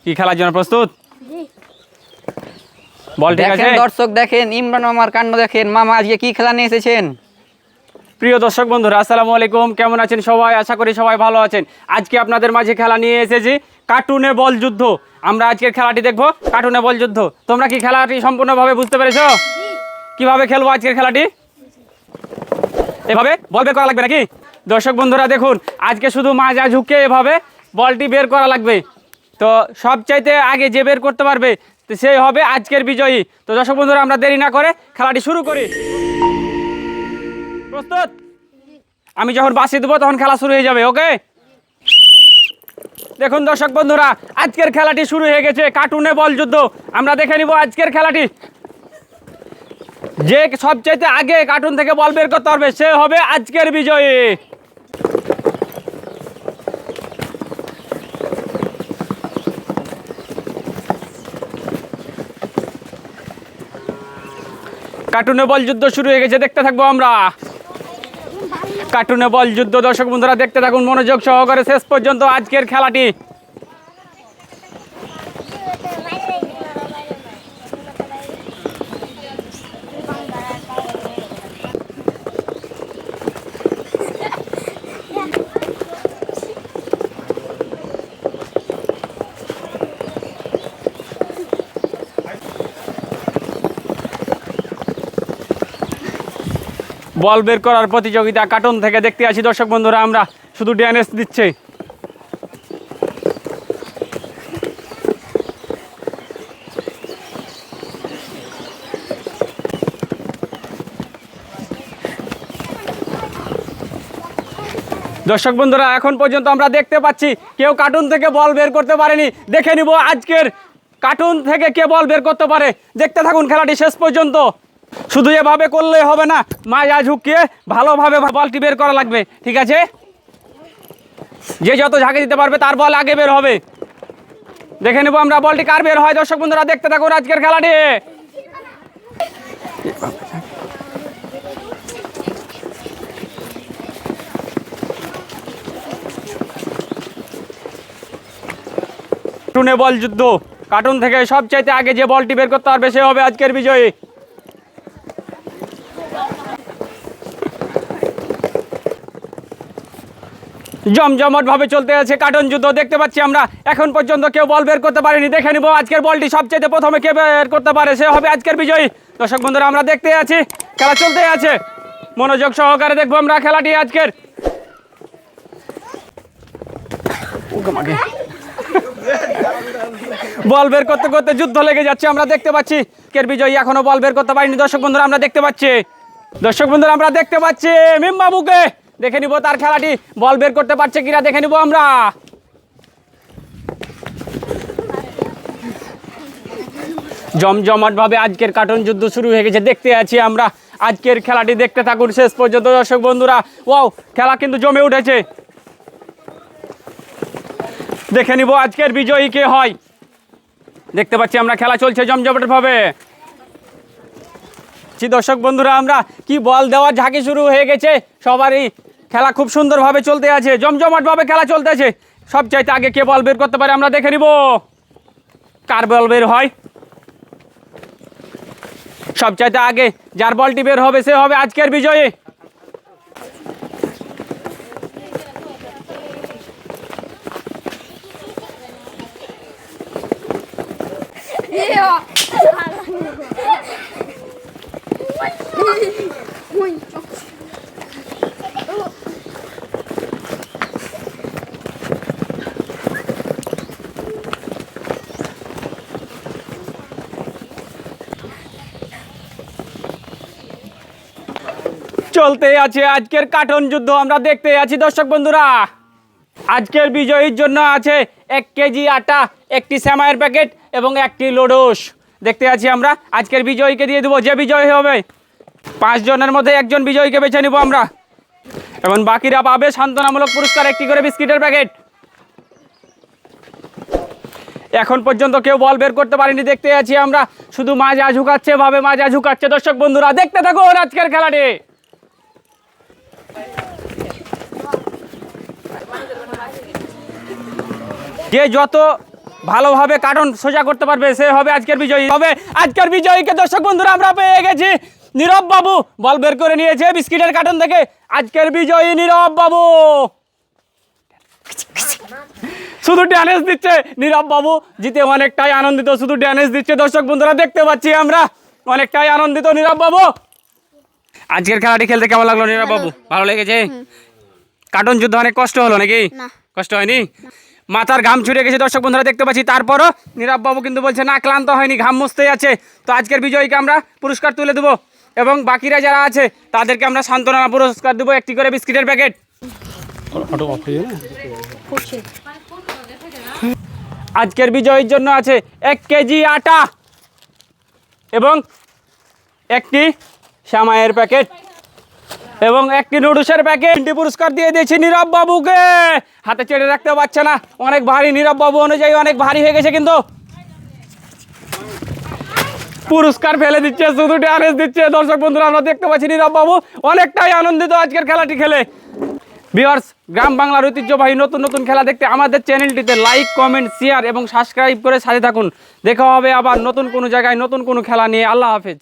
কি খেলার জন্য প্রস্তুত? বল ঠিক আছে। দর্শক দেখেন, ইমরান মামার কাণ্ড দেখেন। মামা আজকে কি খেলা নিয়ে এসেছেন? প্রিয় দর্শক বন্ধুরা, আসসালামু আলাইকুম। কেমন আছেন সবাই? আশা করি সবাই ভালো আছেন। আজকে আপনাদের মাঝে খেলা নিয়ে এসেছি কার্টুনে বল যুদ্ধ। আমরা আজকের খেলাটি দেখবো কার্টুনে বল যুদ্ধ। তোমরা কি খেলাটি সম্পূর্ণভাবে বুঝতে পেরেছো? কিভাবে খেলবো আজকের খেলাটি? এভাবে বল বের করা লাগবে নাকি? দর্শক বন্ধুরা দেখুন, আজকে শুধু মাজা ঝুঁকে এভাবে বলটি বের করা লাগবে। তো সবচাইতে আগে যে বের করতে পারবে তো সেই হবে আজকের বিজয়ী। তো দর্শক বন্ধুরা, আমরা দেরি না করে খেলাটি শুরু করি। প্রস্তুত? আমি যখন বাঁশি দেবো তখন খেলা শুরু হয়ে যাবে। ওকে? দেখুন দর্শক বন্ধুরা, আজকের খেলাটি শুরু হয়ে গেছে কার্টুনে বল যুদ্ধ। আমরা দেখে নিব আজকের খেলাটি। যে সবচাইতে আগে কার্টুন থেকে বল বের করতে পারবে সে হবে আজকের বিজয়ী। কার্টুনে বল যুদ্ধ শুরু হয়ে গেছে, দেখতে থাকবো আমরা। কার্টুনে বল যুদ্ধ দর্শক বন্ধুরা দেখতে থাকুন মনোযোগ সহকারে শেষ পর্যন্ত আজকের খেলাটি। বল বের করার প্রতিযোগিতা কার্টুন থেকে দেখতে আসি দর্শক বন্ধুরা আমরা। শুধু ড্যানেস দিচ্ছে। দর্শক বন্ধুরা, এখন পর্যন্ত আমরা দেখতে পাচ্ছি কেউ কার্টুন থেকে বল বের করতে পারেনি। দেখে নিব আজকের কার্টুন থেকে কে বল বের করতে পারে। দেখতে থাকুন খেলাটি শেষ পর্যন্ত। শুধু এভাবে করলে হবে না, মাজা ঝুঁকিয়ে ভালোভাবে বলটি বের করা লাগবে। ঠিক আছে? যে যত ঝাঁকে দিতে পারবে তার বল আগে বের হবে। দেখে নেব আমরা বলটি কার বের হয়। দর্শক বন্ধুরা দেখতে থাকুন আজকের খেলাটি। কার্টুনে বল যুদ্ধ। কার্টুন থেকে সবচাইতে আগে যে বলটি বের করতে পারবে সে হবে আজকের বিজয়ী। জমজমট ভাবে চলতে আছে কার্টুন যুদ্ধ দেখতে পাচ্ছি আমরা। এখন পর্যন্ত কেউ বল বের করতে পারেনি। দেখে নিব আজকের বলটি সবচেয়ে প্রথমে কে বের করতে পারে সে হবে আজকের বিজয়ী। দর্শক বন্ধুরা, আমরা দেখতে আছি খেলা চলতে আছে। মনোযোগ সহকারে দেখবো আমরা খেলাটি আজকের। বল বের করতে করতে যুদ্ধ লেগে যাচ্ছে, আমরা দেখতে পাচ্ছি। কে বিজয়ী এখনো বল বের করতে পারিনি। দর্শক বন্ধুরা আমরা দেখতে পাচ্ছি। দর্শক বন্ধুরা আমরা দেখতে পাচ্ছি মিম বাবুকে। দেখে নিব তার খেলাটি বল বের করতে পারছে কিনা, দেখে নিব আমরা। জমজমাট ভাবে আজকের কার্টুন যুদ্ধ শুরু হয়ে গেছে, দেখতে আছি আমরা আজকের খেলাটি। দেখতে থাকুন শেষ পর্যন্ত দর্শক বন্ধুরা। ওয়াও, খেলা কিন্তু জমে উঠেছে। দেখে নিব আজকের বিজয়ী কে হয়। দেখতে পাচ্ছি আমরা খেলা চলছে জমজমাট ভাবে। দর্শক বন্ধুরা, আমরা কি বল দেওয়ার ঝাঁকি শুরু হয়ে গেছে সবারই। খেলা খুব সুন্দরভাবে চলতে আছে, জমজমাট ভাবে খেলা চলতে আছে। সবচাইতে আগে কে বল বের করতে পারে আমরা দেখে নিব কার বল বের হয়। সবচাইতে আগে যার বলটি বের হবে সে হবে আজকের বিজয়ী। চলতে আছে আজকের কার্টুন যুদ্ধ, আমরা দেখতে আছি দর্শক বন্ধুরা। আজকের বিজয়ীর জন্য আছে 1 কেজি আটা, একটি সেমাইয়ের প্যাকেট এবং একটি লোডোস। দেখতে আছি আমরা আজকের বিজয়ীকে দিয়ে দেবো। যে বিজয়ী হবে 5 জনের মধ্যে একজন বিজয়ীকে বেছে নিব আমরা, এবং বাকিরা পাবে সান্ত্বনামূলক পুরস্কার একটি করে বিস্কিটের প্যাকেট। এখন পর্যন্ত কেউ বল বের করতে পারেনি, দেখতে আছি আমরা। শুধু মাজা ঝুঁকাচ্ছে ভাবে মাজা ঝুঁকাচ্ছে। দর্শক বন্ধুরা দেখতে থাকুন আজকের খেলাটি। যে যত ভালোভাবে কার্টুন সোজা করতে পারবে সে হবে আজকের বিজয়ী। হবে আজকের বিজয়ীকে দর্শক বন্ধুরা আমরা পেয়ে গেছি। নীরব বাবু বল বের করে নিয়েছে বিস্কিটের কার্টুন থেকে। আজকের বিজয়ী নীরব বাবু। শুধু ড্যানেস দিচ্ছে নীরব বাবু, জিতে অনেকটাই আনন্দিত, শুধু ড্যানেস দিচ্ছে দর্শক বন্ধুরা দেখতে পাচ্ছি আমরা, অনেকটাই আনন্দিত নীরব বাবু। আজকের খেলাটি খেলতে কেমন লাগলো নীরব বাবু? ভালো লেগেছে? কার্টুন যুদ্ধ অনেক কষ্ট হলো নাকি? কষ্ট হয়নি? মাথার ঘাম ছুটে গেছে দর্শক বন্ধুরা দেখতে পাচ্ছি, তারপরও নীরব বাবু কিন্তু বলছে না ক্লান্ত হয়নি, ঘাম মুছতেই আছে। তো আজকের বিজয়ীকে আমরা পুরস্কার তুলে দেবো এবং বাকিরা যারা আছে তাদেরকে আমরা সান্ত্বনা পুরস্কার দেবো, একটি করে বিস্কিটের প্যাকেট। আজকের বিজয়ীর জন্য আছে 1 কেজি আটা এবং একটি শ্যামাইয়ের প্যাকেট এবং একটি নুডলসের প্যাকেট। পুরস্কার দিয়ে দিয়েছি নীরব বাবুকে। হাতে চেড়ে রাখতে পারছে না, অনেক ভারী, নীরব বাবু অনুযায়ী অনেক ভারী হয়ে গেছে, কিন্তু পুরস্কার ফেলে দিচ্ছে, শুধু ড্যানেস দিচ্ছে দর্শক বন্ধুরা আমরা দেখতে পাচ্ছি। নীরব বাবু অনেকটাই আনন্দিত আজকের খেলাটি খেলে। ভিউয়ার্স, গ্রাম বাংলার ঐতিহ্যবাহী নতুন নতুন খেলা দেখতে আমাদের চ্যানেলটিতে লাইক, কমেন্ট, শেয়ার এবং সাবস্ক্রাইব করে সাথে থাকুন। দেখা হবে আবার নতুন কোনো জায়গায় নতুন কোনো খেলা নিয়ে। আল্লাহ হাফেজ।